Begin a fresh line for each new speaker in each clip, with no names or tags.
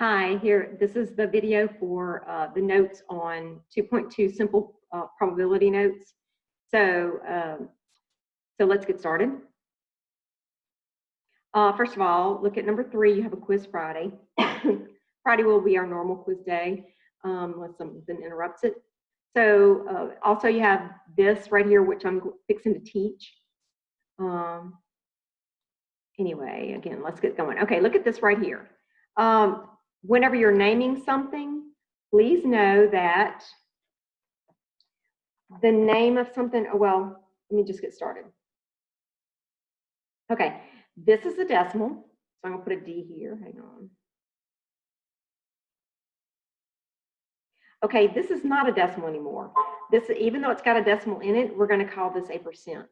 Hi, here, this is the video for the notes on 2.2 simple probability notes. So let's get started. First of all, look at number 3, you have a quiz Friday. Friday will be our normal quiz day unless something interrupts it. So also you have this right here, which I'm fixing to teach. Anyway, again, let's get going. Okay, look at this right here. Whenever you're naming something, please know that the name of something, well, let me just get started. Okay, this is a decimal, so I'm gonna put a D here, hang on. Okay, this is not a decimal anymore. This, even though it's got a decimal in it, we're gonna call this a percent.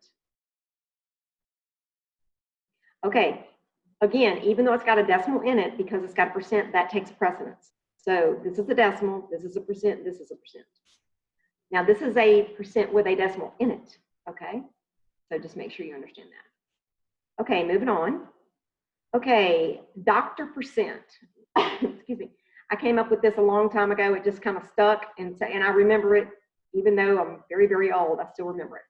Okay, again, even though it's got a decimal in it, because it's got a percent, that takes precedence. So this is a decimal, this is a percent, this is a percent. Now this is a percent with a decimal in it, okay? So just make sure you understand that. Okay, moving on. Okay, Dr. Percent. Excuse me. I came up with this a long time ago. It just kind of stuck, and I remember it, even though I'm very, very old, I still remember it.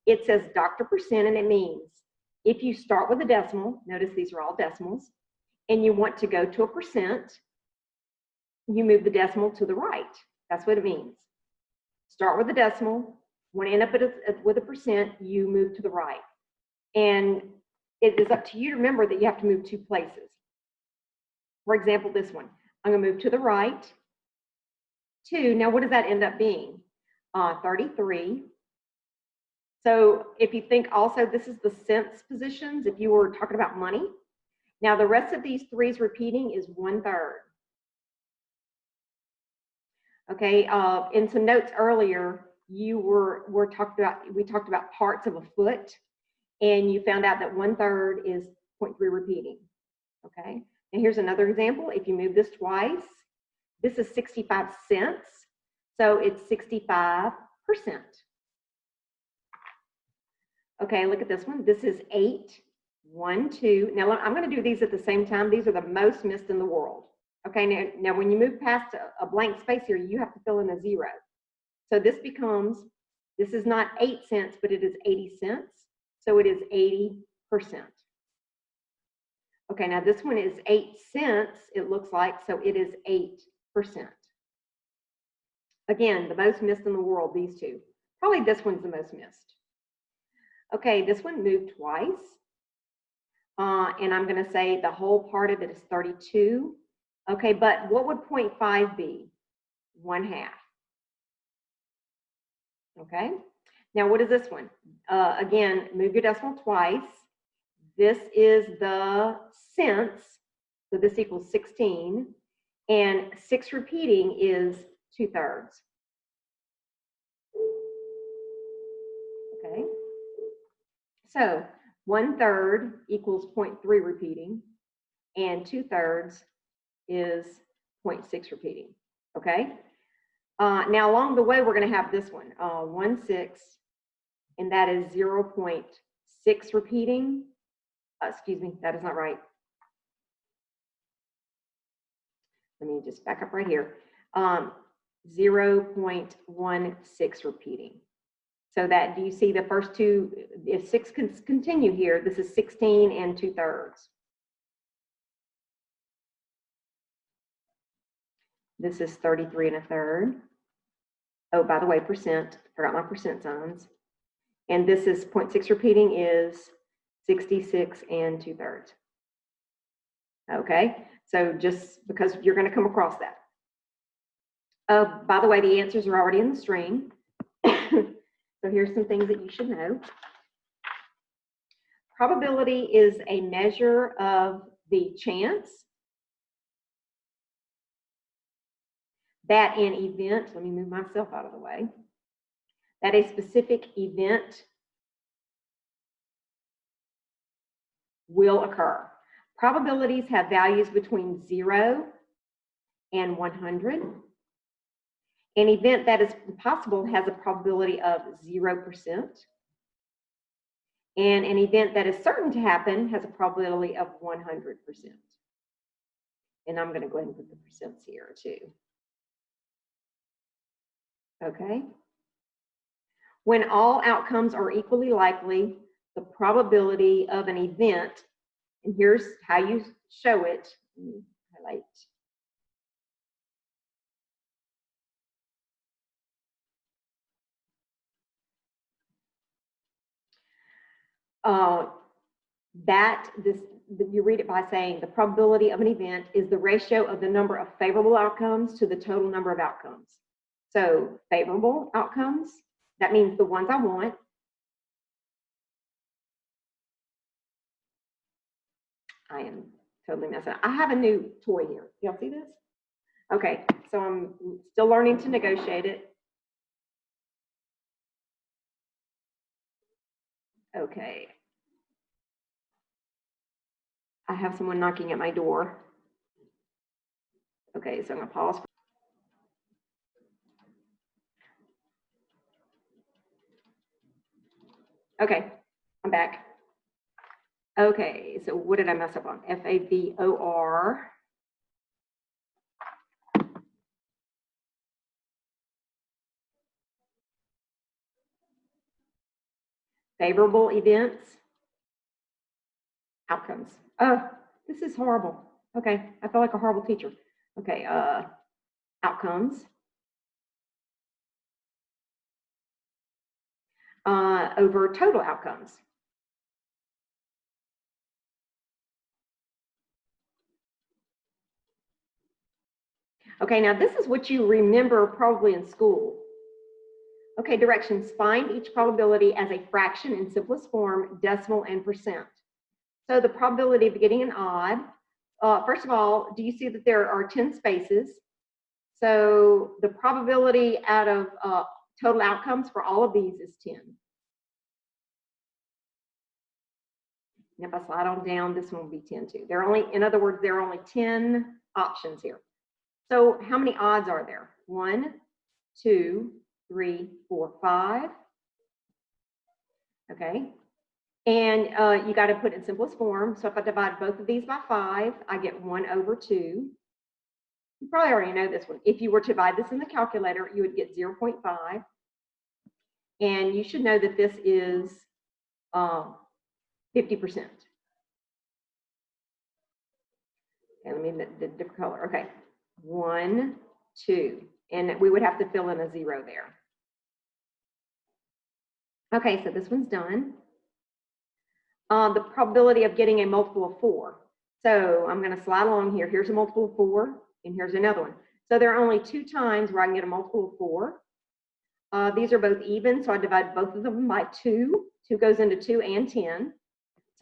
It says Dr. Percent, and it means if you start with a decimal, notice these are all decimals, and you want to go to a percent, you move the decimal to the right. That's what it means. Start with a decimal. When you end up with a percent, you move to the right. And it is up to you to remember that you have to move 2 places. For example, this one. I'm going to move to the right. 2. Now, what does that end up being? 33. So if you think also this is the cents positions, if you were talking about money. Now, the rest of these 3s repeating is 1/3. Okay, in some notes earlier, we talked about parts of a foot, and you found out that 1/3 is 0.3 repeating. Okay, and here's another example. If you move this twice, this is 65 cents, so it's 65%. Okay, look at this one. This is 8, 1, 2. Now I'm going to do these at the same time. These are the most missed in the world. Okay, now when you move past a blank space here, you have to fill in a 0. So this is not 8 cents, but it is 80 cents. So it is 80%. Okay, now this one is 8 cents, it looks like, so it is 8%. Again, the most missed in the world, these two. Probably this one's the most missed. Okay, this one moved twice. And I'm going to say the whole part of it is 32. Okay, but what would 0.5 be? 1/2. Okay, now what is this one? Again, move your decimal twice. This is the cents, so this equals 16. And 6 repeating is 2/3. Okay, so 1/3 equals 0.3 repeating, and 2/3 is 0.6 repeating. Okay, now along the way we're going to have this one, 1/6, and that is 0.6 repeating. Excuse me, that is not right. Let me just back up right here. 0.16 repeating. So that, do you see the first two? If 6 can continue here, this is 16 and 2/3. This is 33 1/3. Oh, by the way, percent. Forgot my percent signs. And this is 0.6 repeating is 66 and 2/3. Okay, so just because you're going to come across that. By the way, the answers are already in the stream. So here's some things that you should know. Probability is a measure of the chance that an event, let me move myself out of the way, that a specific event will occur. Probabilities have values between 0 and 100. An event that is possible has a probability of 0%. And an event that is certain to happen has a probability of 100%. And I'm going to go ahead and put the percents here too. Okay. When all outcomes are equally likely, the probability of an event, and here's how you show it. Let me highlight. You read it by saying the probability of an event is the ratio of the number of favorable outcomes to the total number of outcomes. So favorable outcomes, that means the ones I want. I am totally messing up. I have a new toy here. Y'all see this? Okay, so I'm still learning to negotiate it. Okay. I have someone knocking at my door. Okay, so I'm gonna pause. Okay, I'm back. Okay, so what did I mess up on? FAVOR. Favorable events. Outcomes. Oh, this is horrible. Okay, I feel like a horrible teacher. Okay, outcomes. Over total outcomes. Okay, now this is what you remember probably in school. Okay, directions. Find each probability as a fraction in simplest form, decimal, and percent. So the probability of getting an odd, first of all, do you see that there are 10 spaces? So the probability out of total outcomes for all of these is 10. And if I slide on down, this one will be 10 too. In other words, there are only 10 options here. So how many odds are there? 1, 2, 3, 4, 5. Okay. And you got to put it in simplest form. So if I divide both of these by 5, I get 1 over 2. You probably already know this one. If you were to divide this in the calculator, you would get 0.5. And you should know that this is 50%. Okay, let me make the different color. Okay, 1, 2. And we would have to fill in a 0 there. Okay, so this one's done. The probability of getting a multiple of 4. So I'm going to slide along here. Here's a multiple of 4, and here's another one. So there are only 2 times where I can get a multiple of 4. These are both even, so I divide both of them by 2. 2 goes into 2 and 10.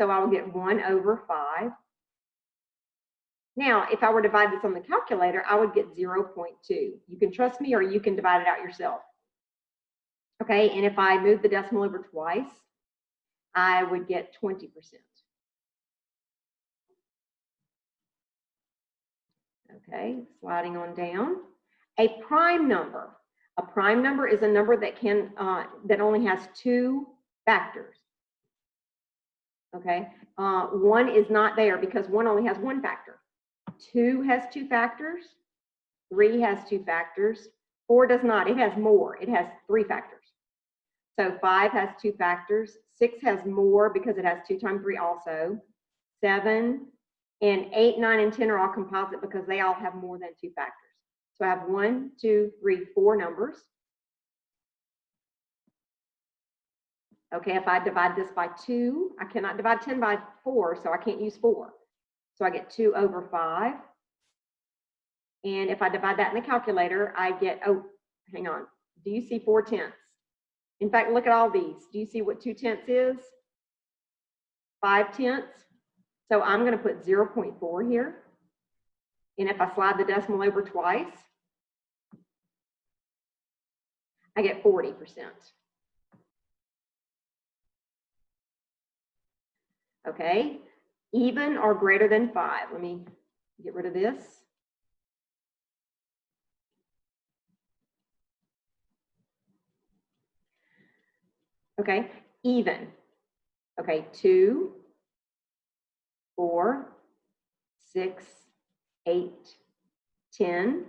So I will get 1 over 5. Now, if I were to divide this on the calculator, I would get 0.2. You can trust me, or you can divide it out yourself. Okay, and if I move the decimal over twice, I would get 20%. Okay, sliding on down. A prime number. A prime number is a number that that only has 2 factors. Okay, 1 is not there because 1 only has 1 factor. 2 has 2 factors. 3 has 2 factors. 4 does not. It has more. It has 3 factors. So 5 has 2 factors. 6 has more because it has 2 times 3 also. 7 and 8, 9, and 10 are all composite because they all have more than 2 factors. So I have 1, 2, 3, 4 numbers. Okay, if I divide this by 2, I cannot divide 10 by 4, so I can't use 4. So I get 2 over 5. And if I divide that in the calculator, I get, oh, hang on. Do you see 4 tenths? In fact, look at all these. Do you see what 2 tenths is? 5 tenths. So I'm going to put 0.4 here. And if I slide the decimal over twice, I get 40%. Okay, even or greater than 5. Let me get rid of this. Okay, even. Okay, 2, 4, 6, 8, 10,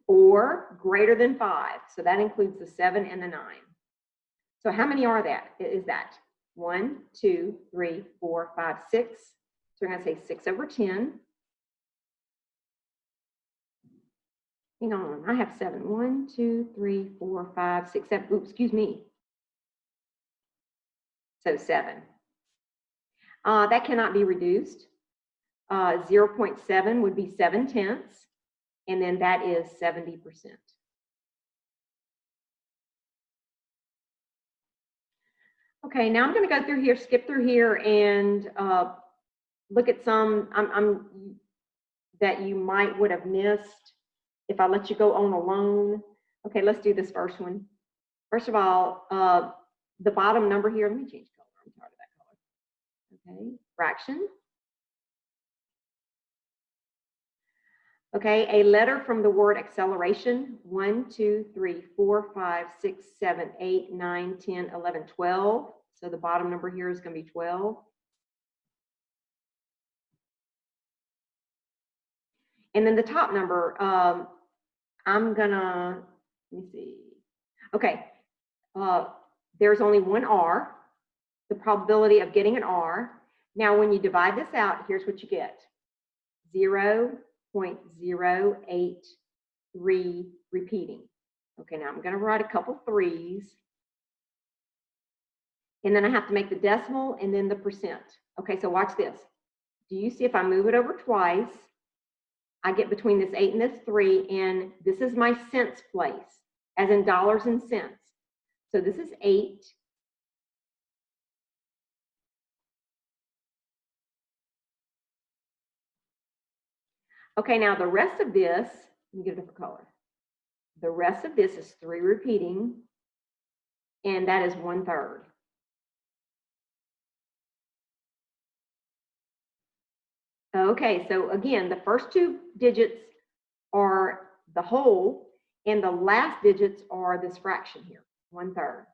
or greater than 5. So that includes the 7 and the 9. So how many are that? Is that 1, 2, 3, 4, 5, 6? So we're going to say 6 over 10. Hang on, I have 7. 1, 2, 3, 4, 5, 6, 7. Oops, excuse me. So 7. That cannot be reduced. 0.7 would be 7/10, and then that is 70%. Okay, now I'm going to go through here, skip through here, and look at some that you would have missed if I let you go on alone. Okay, let's do this first one. First of all, the bottom number here, let me change color. I'm tired of that color. Okay, fraction. Okay, a letter from the word acceleration. 1, 2, 3, 4, 5, 6, 7, 8, 9, 10, 11, 12. So the bottom number here is going to be 12. And then the top number, I'm gonna, let me see. Okay, there's only one R, the probability of getting an R. Now, when you divide this out, here's what you get. 0.083 repeating. Okay, now I'm gonna write a couple 3s. And then I have to make the decimal and then the percent. Okay, so watch this. Do you see if I move it over twice, I get between this 8 and this 3, and this is my cents place, as in dollars and cents. So this is 8. Okay, now the rest of this, let me get a different color. The rest of this is 3 repeating, and that is 1/3. Okay, so again, the first 2 digits are the whole, and the last digits are this fraction here, 1/3.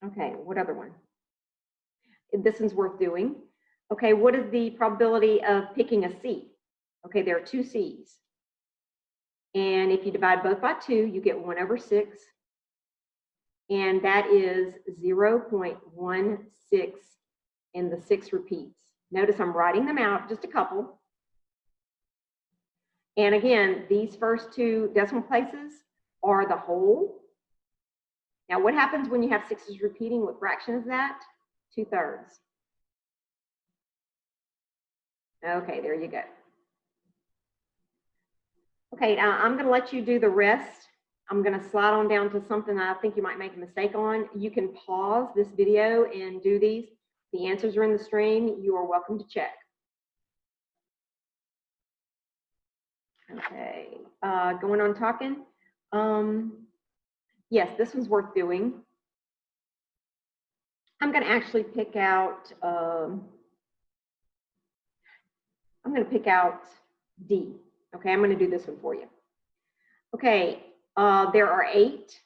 Okay, what other one? This one's worth doing. Okay, what is the probability of picking a C? Okay, there are 2 C's. And if you divide both by 2, you get 1/6. And that is 0.16, and the 6 repeats. Notice I'm writing them out, just a couple. And again, these first 2 decimal places are the whole. Now, what happens when you have 6's repeating? What fraction is that? 2/3. Okay, there you go. Okay, I'm going to let you do the rest. I'm going to slide on down to something I think you might make a mistake on. You can pause this video and do these. The answers are in the stream. You are welcome to check. Okay, going on talking. Yes, this one's worth doing. I'm going to actually pick out, I'm going to pick out D. Okay, I'm going to do this one for you. Okay, there are 8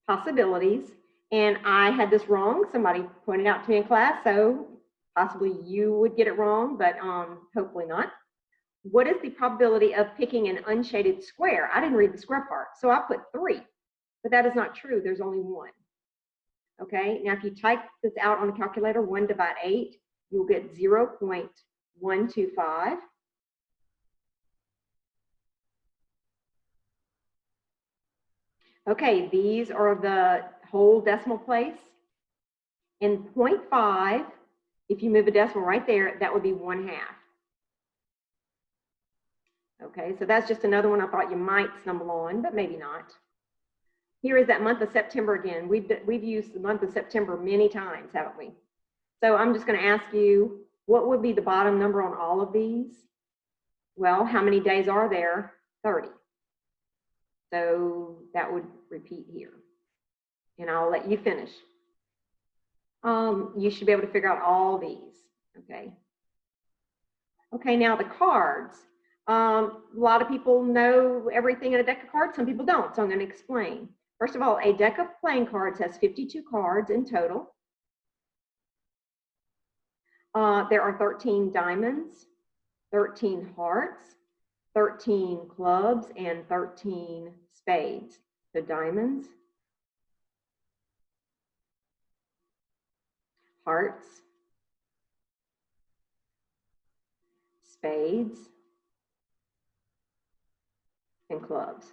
possibilities, and I had this wrong. Somebody pointed out to me in class, so possibly you would get it wrong, but hopefully not. What is the probability of picking an unshaded square? I didn't read the square part, so I put 3, but that is not true. There's only 1. Okay, now if you type this out on a calculator, 1 divided 8, you'll get 0.125. Okay, these are the whole decimal place. And 0.5, if you move a decimal right there, that would be 1/2. Okay, so that's just another one I thought you might stumble on, but maybe not. Here is that month of September again. We've used the month of September many times, haven't we? So I'm just going to ask you, what would be the bottom number on all of these? Well, how many days are there? 30. So that would repeat here. And I'll let you finish. You should be able to figure out all these, okay? Okay, now the cards. A lot of people know everything in a deck of cards, some people don't, so I'm going to explain. First of all, a deck of playing cards has 52 cards in total. There are 13 diamonds. 13 hearts, 13 clubs, and 13 spades. So diamonds, hearts, spades, and clubs.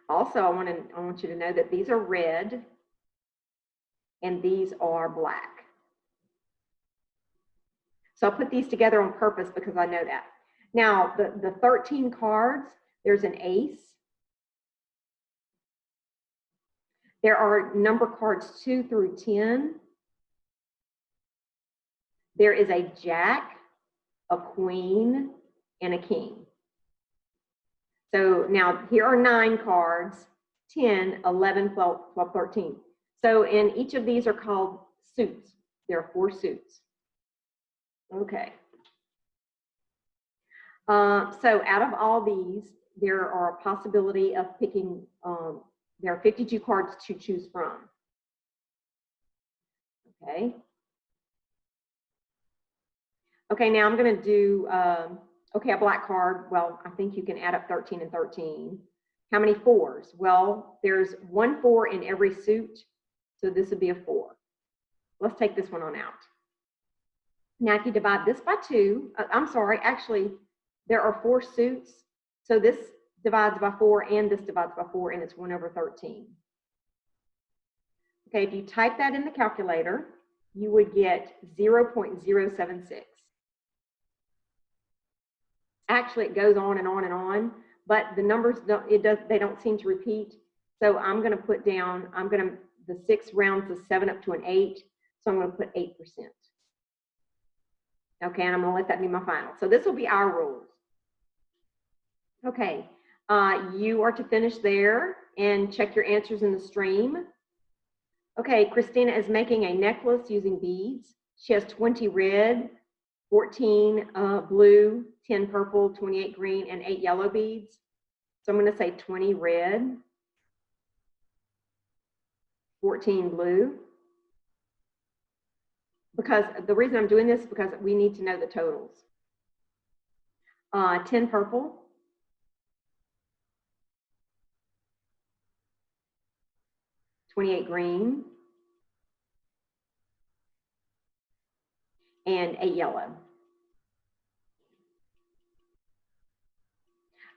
Also, I want you to know that these are red and these are black. So I'll put these together on purpose because I know that. Now, the 13 cards, there's an ace. There are number cards 2 through 10. There is a jack, a queen, and a king. So now here are 9 cards, 10, 11, 12, 13. So in each of these are called suits. There are 4 suits. Okay. So out of all these, there are a possibility of picking, there are 52 cards to choose from. Okay. Okay, now I'm going to do, okay, a black card. Well, I think you can add up 13 and 13. How many 4s? Well, there's 1 4 in every suit, so this would be a 4. Let's take this one on out. Now, if you divide this by 2, I'm sorry, actually, there are 4 suits, so this divides by 4 and this divides by 4, and it's 1 over 13. Okay, if you type that in the calculator, you would get 0.076. Actually, it goes on and on and on, but the numbers they don't seem to repeat. So I'm going to put down, the 6 rounds the 7 up to an 8, so I'm going to put 8%. Okay, and I'm going to let that be my final. So this will be our rules. Okay, you are to finish there and check your answers in the stream. Okay, Christina is making a necklace using beads. She has 20 red, 14 blue, 10 purple, 28 green, and 8 yellow beads. So I'm going to say 20 red, 14 blue. Because the reason I'm doing this is because we need to know the totals. 10 purple, 28 green, and 8 yellow.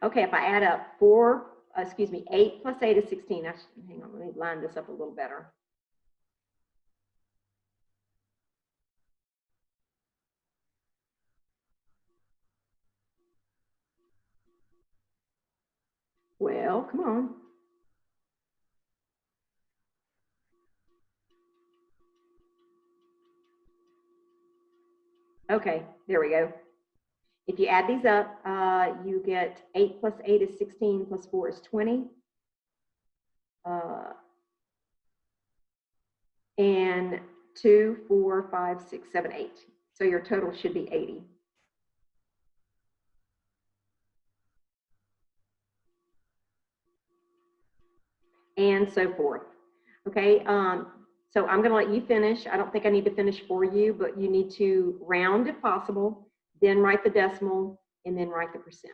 Okay, if I add up 8 plus 8 is 16. Hang on, let me line this up a little better. Well, come on. Okay, there we go. If you add these up, you get 8 plus 8 is 16, plus 4 is 20. And 2, 4, 5, 6, 7, 8. So your total should be 80. And so forth. Okay, so I'm going to let you finish. I don't think I need to finish for you, but you need to round if possible, then write the decimal, and then write the percent.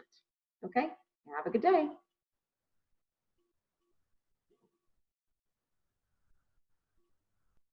Okay, have a good day.